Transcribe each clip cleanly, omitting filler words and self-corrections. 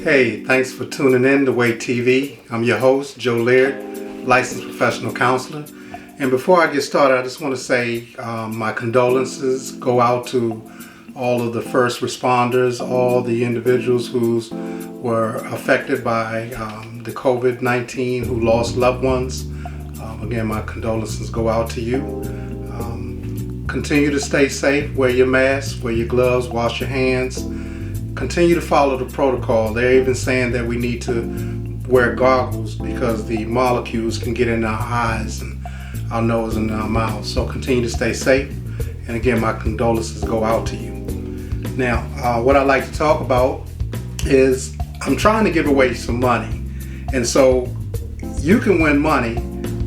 Hey, thanks for tuning in to Weight TV. I'm your host, Joe Laird, licensed professional counselor. And before I get started, I just want to say my condolences go out to all of the first responders, all the individuals who were affected by the COVID-19, who lost loved ones. Again, my condolences go out to you. Continue to stay safe, wear your mask, wear your gloves, wash your hands. Continue to follow the protocol. They're even saying that we need to wear goggles because the molecules can get in our eyes and our nose and our mouth. So continue to stay safe. And again, my condolences go out to you. Now, what I'd like to talk about is I'm trying to give away some money. And so you can win money.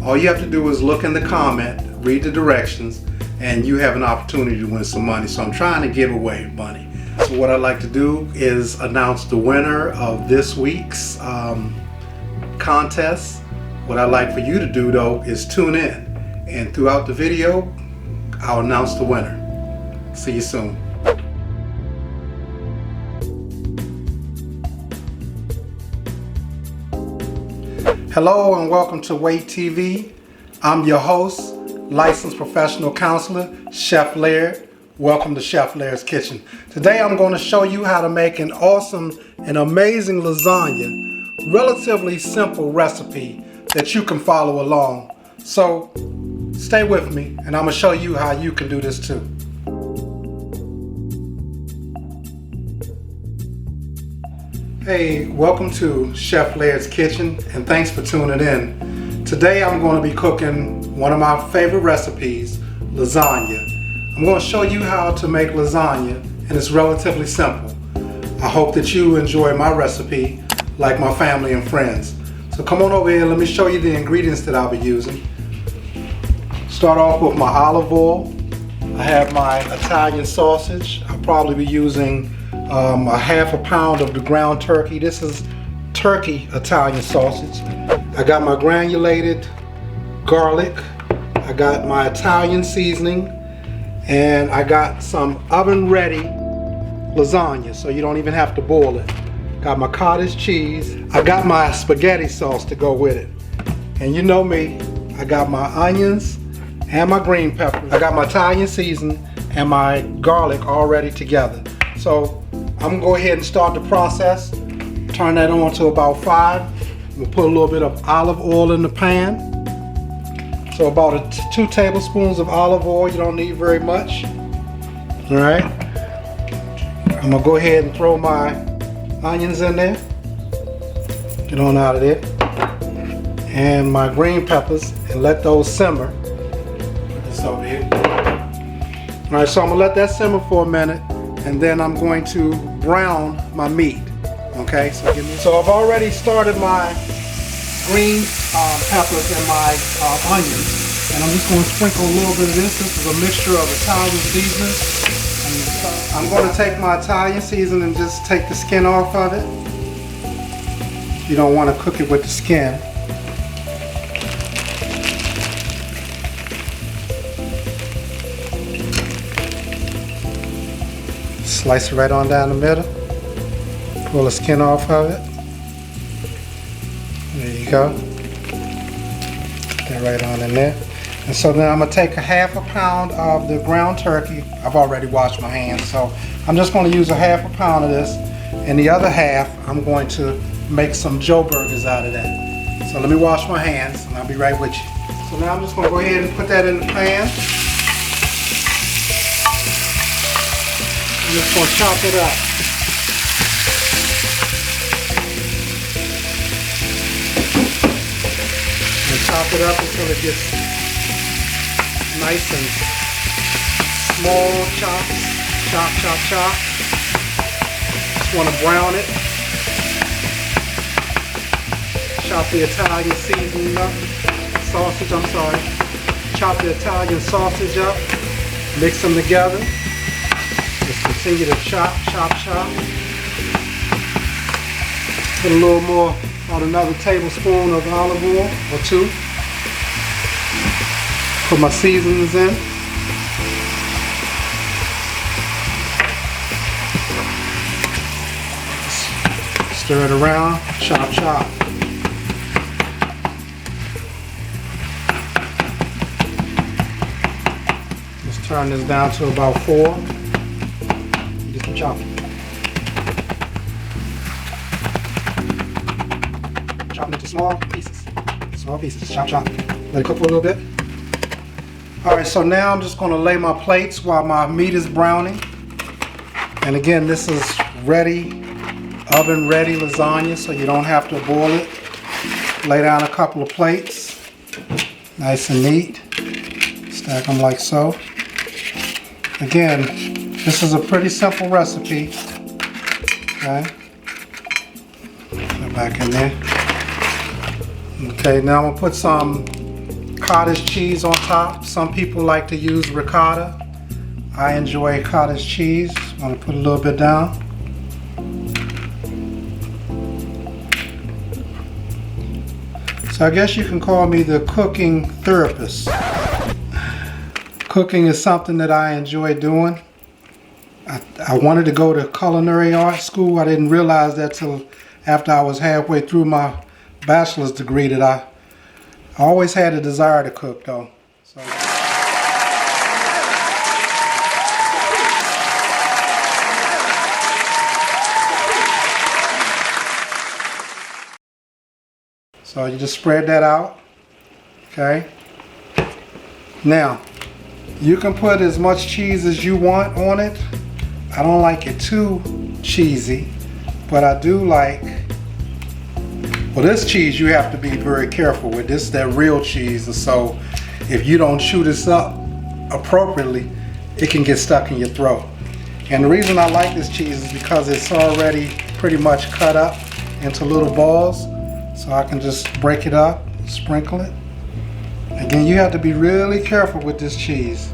All you have to do is look in the comment, read the directions, and you have an opportunity to win some money. So I'm trying to give away money. So what I'd like to do is announce the winner of this week's contest. What I'd like for you to do though is tune in, and throughout the video I'll announce the winner. See you soon. Hello and welcome to Weight TV. I'm your host, licensed professional counselor, Chef Laird. Welcome to Chef Laird's Kitchen. Today I'm going to show you how to make an awesome and amazing lasagna. Relatively simple recipe that you can follow along. So stay with me and I'm going to show you how you can do this too. Hey, welcome to Chef Laird's Kitchen and thanks for tuning in. Today I'm going to be cooking one of my favorite recipes, lasagna. I'm going to show you how to make lasagna, and it's relatively simple. I hope that you enjoy my recipe like my family and friends. So come on over here, let me show you the ingredients that I'll be using. Start off with my olive oil. I have my Italian sausage. I'll probably be using a half a pound of the ground turkey. This is turkey Italian sausage. I got my granulated garlic. I got my Italian seasoning. And I got some oven-ready lasagna, so you don't even have to boil it. Got my cottage cheese. I got my spaghetti sauce to go with it. And you know me, I got my onions and my green peppers. I got my Italian seasoning and my garlic all ready together. So I'm gonna go ahead and start the process. Turn that on to about 5. We'll put a little bit of olive oil in the pan. So about 2 tablespoons of olive oil, you don't need very much. All right. I'm gonna go ahead and throw my onions in there. Get on out of there. And my green peppers, and let those simmer. Put this over here. All right, so I'm gonna let that simmer for a minute, and then I'm going to brown my meat. Okay, so I've already started my green peppers and my onions, and I'm just going to sprinkle a little bit of this. This is a mixture of Italian seasoning. I'm going to take my Italian seasoning and just take the skin off of it. You don't want to cook it with the skin. Slice it right on down the middle. Pull the skin off of it. There you go. Put that right on in there. And so then I'm going to take a half a pound of the ground turkey. I've already washed my hands, so I'm just going to use a half a pound of this. And the other half, I'm going to make some Joe burgers out of that. So let me wash my hands and I'll be right with you. So now I'm just going to go ahead and put that in the pan. I'm just going to chop it up. Chop it up until it gets nice and small chops. Chop, chop, chop. Just want to brown it. Chop the Italian seasoning up. Sausage, I'm sorry. Chop the Italian sausage up. Mix them together. Just continue to chop, chop, chop. Put a little more, about another tablespoon of olive oil or 2. Put my seasonings in. Stir it around, chop, chop. Let's turn this down to about 4. Get some chopping. Chop it into small pieces. Small pieces. Chop, chop. Let it cook for a little bit. Alright, so now I'm just going to lay my plates while my meat is browning. And again, this is ready, oven ready lasagna, so you don't have to boil it. Lay down a couple of plates, nice and neat. Stack them like so. Again, this is a pretty simple recipe. Okay, put it back in there. Okay, now I'm gonna put some cottage cheese on top. Some people like to use ricotta. I enjoy cottage cheese. I'm gonna put a little bit down. So I guess you can call me the cooking therapist. Cooking is something that I enjoy doing. I wanted to go to culinary art school. I didn't realize that till after I was halfway through my bachelor's degree that I always had a desire to cook though. So you just spread that out, okay? Now, you can put as much cheese as you want on it. I don't like it too cheesy, but I do like, well, this cheese you have to be very careful with. This is that real cheese, and so if you don't chew this up appropriately, it can get stuck in your throat. And the reason I like this cheese is because it's already pretty much cut up into little balls. So I can just break it up, sprinkle it. Again, you have to be really careful with this cheese.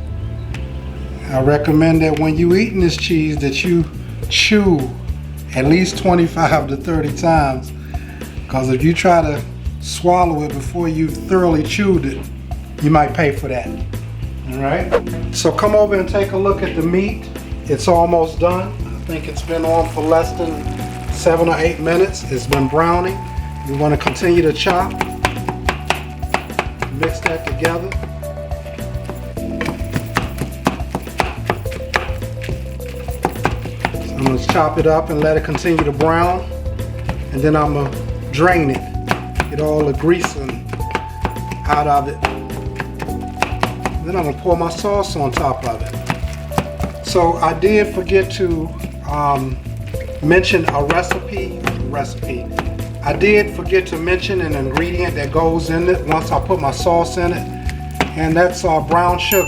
I recommend that when you eating this cheese that you chew at least 25 to 30 times. Because if you try to swallow it before you've thoroughly chewed it, you might pay for that. All right? So come over and take a look at the meat. It's almost done. I think it's been on for less than 7 or 8 minutes. It's been browning. You want to continue to chop, mix that together. So I'm going to chop it up and let it continue to brown, and then I'm going to drain it, get all the grease out of it. And then I'm going to pour my sauce on top of it. So I did forget to mention a recipe. I did forget to mention an ingredient that goes in it once I put my sauce in it, and that's brown sugar.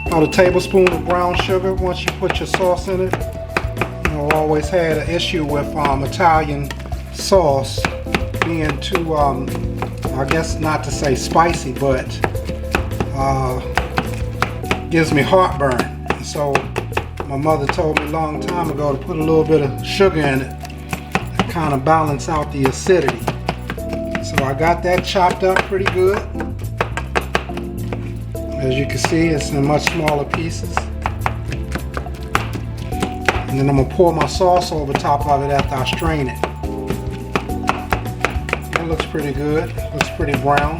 About a tablespoon of brown sugar once you put your sauce in it. You know, I always had an issue with Italian sauce being too, I guess not to say spicy, but gives me heartburn. And so my mother told me a long time ago to put a little bit of sugar in it, kind of balance out the acidity. So I got that chopped up pretty good. As you can see, it's in much smaller pieces. And then I'm gonna pour my sauce over top of it after I strain it. That looks pretty good. Looks pretty brown.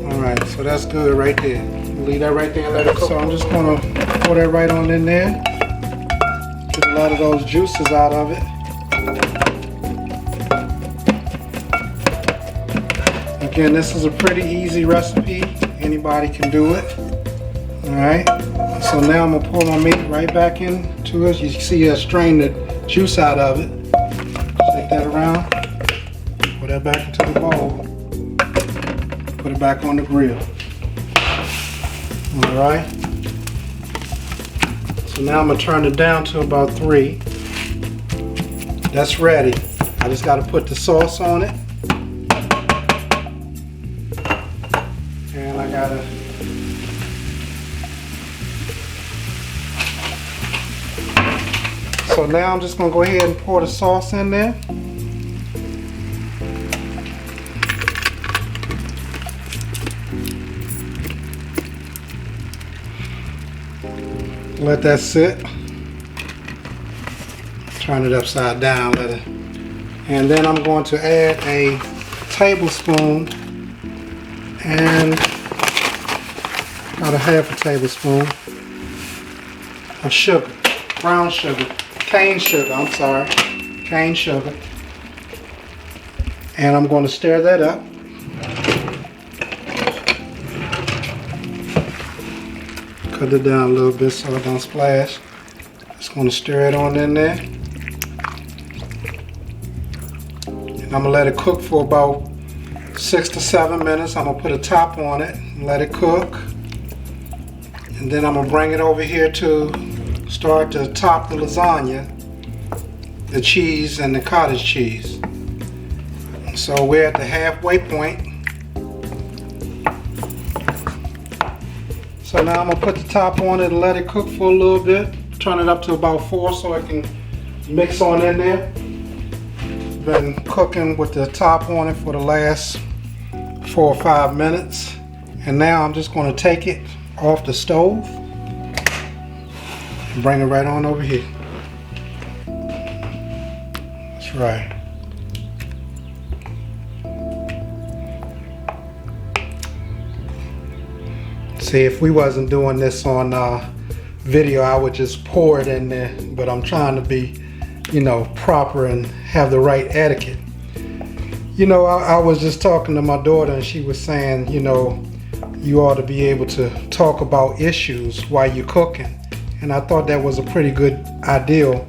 Alright, so that's good right there. Leave that right there and let it cook. So I'm just gonna pour that right on in there. Get a lot of those juices out of it. Again, this is a pretty easy recipe. Anybody can do it. Alright. So now I'm gonna pour my meat right back into it. You see I strained the juice out of it. Take that around. Put that back into the bowl. Put it back on the grill. Alright. So now I'm going to turn it down to about 3. That's ready. I just got to put the sauce on it. And I got to So now I'm just going to go ahead and pour the sauce in there. Let that sit. Turn it upside down, let it. And then I'm going to add a tablespoon and about a half a tablespoon of sugar, brown sugar, cane sugar, I'm sorry, cane sugar. And I'm going to stir that up. Cut it down a little bit so it don't splash. Just going to stir it on in there. And I'm going to let it cook for about 6 to 7 minutes. I'm going to put a top on it and let it cook. And then I'm going to bring it over here to start to top the lasagna, the cheese and the cottage cheese. So we're at the halfway point. So now I'm going to put the top on it and let it cook for a little bit. Turn it up to about 4 so it can mix on in there. Been cooking with the top on it for the last 4 or 5 minutes. And now I'm just going to take it off the stove and bring it right on over here. That's right. See, if we wasn't doing this on video, I would just pour it in there, but I'm trying to be, you know, proper and have the right etiquette. You know, I was just talking to my daughter and she was saying, you know, you ought to be able to talk about issues while you're cooking. And I thought that was a pretty good idea.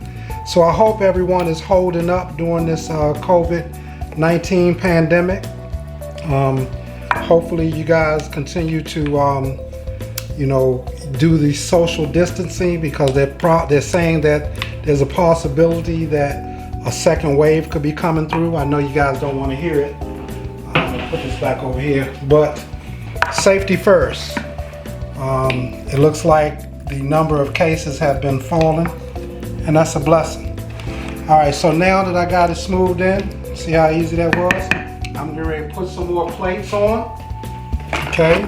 So I hope everyone is holding up during this COVID-19 pandemic. Hopefully you guys continue to, you know, do the social distancing, because they're saying that there's a possibility that a second wave could be coming through. I know you guys don't want to hear it. I'm gonna put this back over here, but safety first. It looks like the number of cases have been falling, and that's a blessing. All right, so now that I got it smoothed in, see how easy that was? I'm getting ready to put some more plates on. Okay.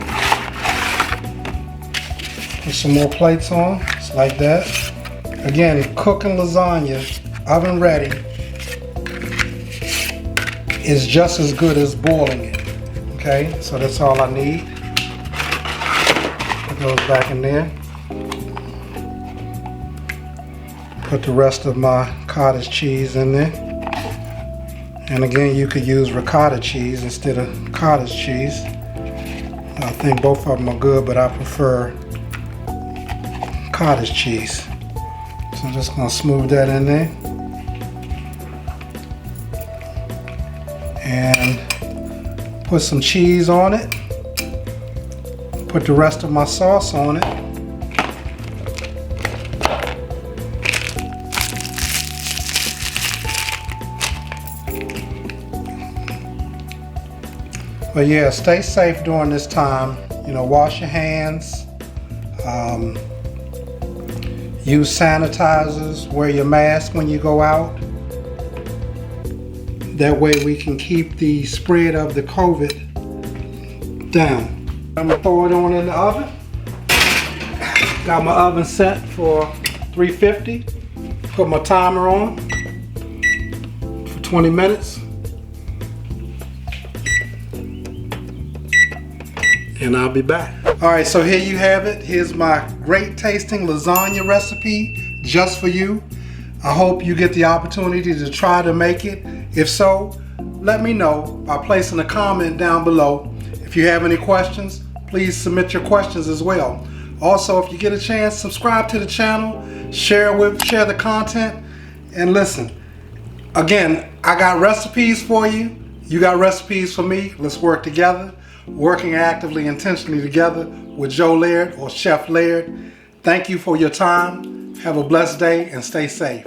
Put some more plates on, just like that. Again, cooking lasagna, oven ready, is just as good as boiling it. Okay, so that's all I need. Put those back in there. Put the rest of my cottage cheese in there. And again, you could use ricotta cheese instead of cottage cheese. I think both of them are good, but I prefer cottage cheese. So I'm just going to smooth that in there. And put some cheese on it. Put the rest of my sauce on it. But yeah, stay safe during this time. You know, wash your hands. Use sanitizers. Wear your mask when you go out. That way we can keep the spread of the COVID down. I'm gonna throw it on in the oven. Got my oven set for 350. Put my timer on for 20 minutes. And I'll be back. All right, so here you have it. Here's my great tasting lasagna recipe just for you. I hope you get the opportunity to try to make it. If so, let me know by placing a comment down below. If you have any questions, please submit your questions as well. Also, if you get a chance, subscribe to the channel, share the content, and listen. Again, I got recipes for you. You got recipes for me. Let's work together. Working actively, intentionally together with Joe Laird or Chef Laird. Thank you for your time. Have a blessed day and stay safe.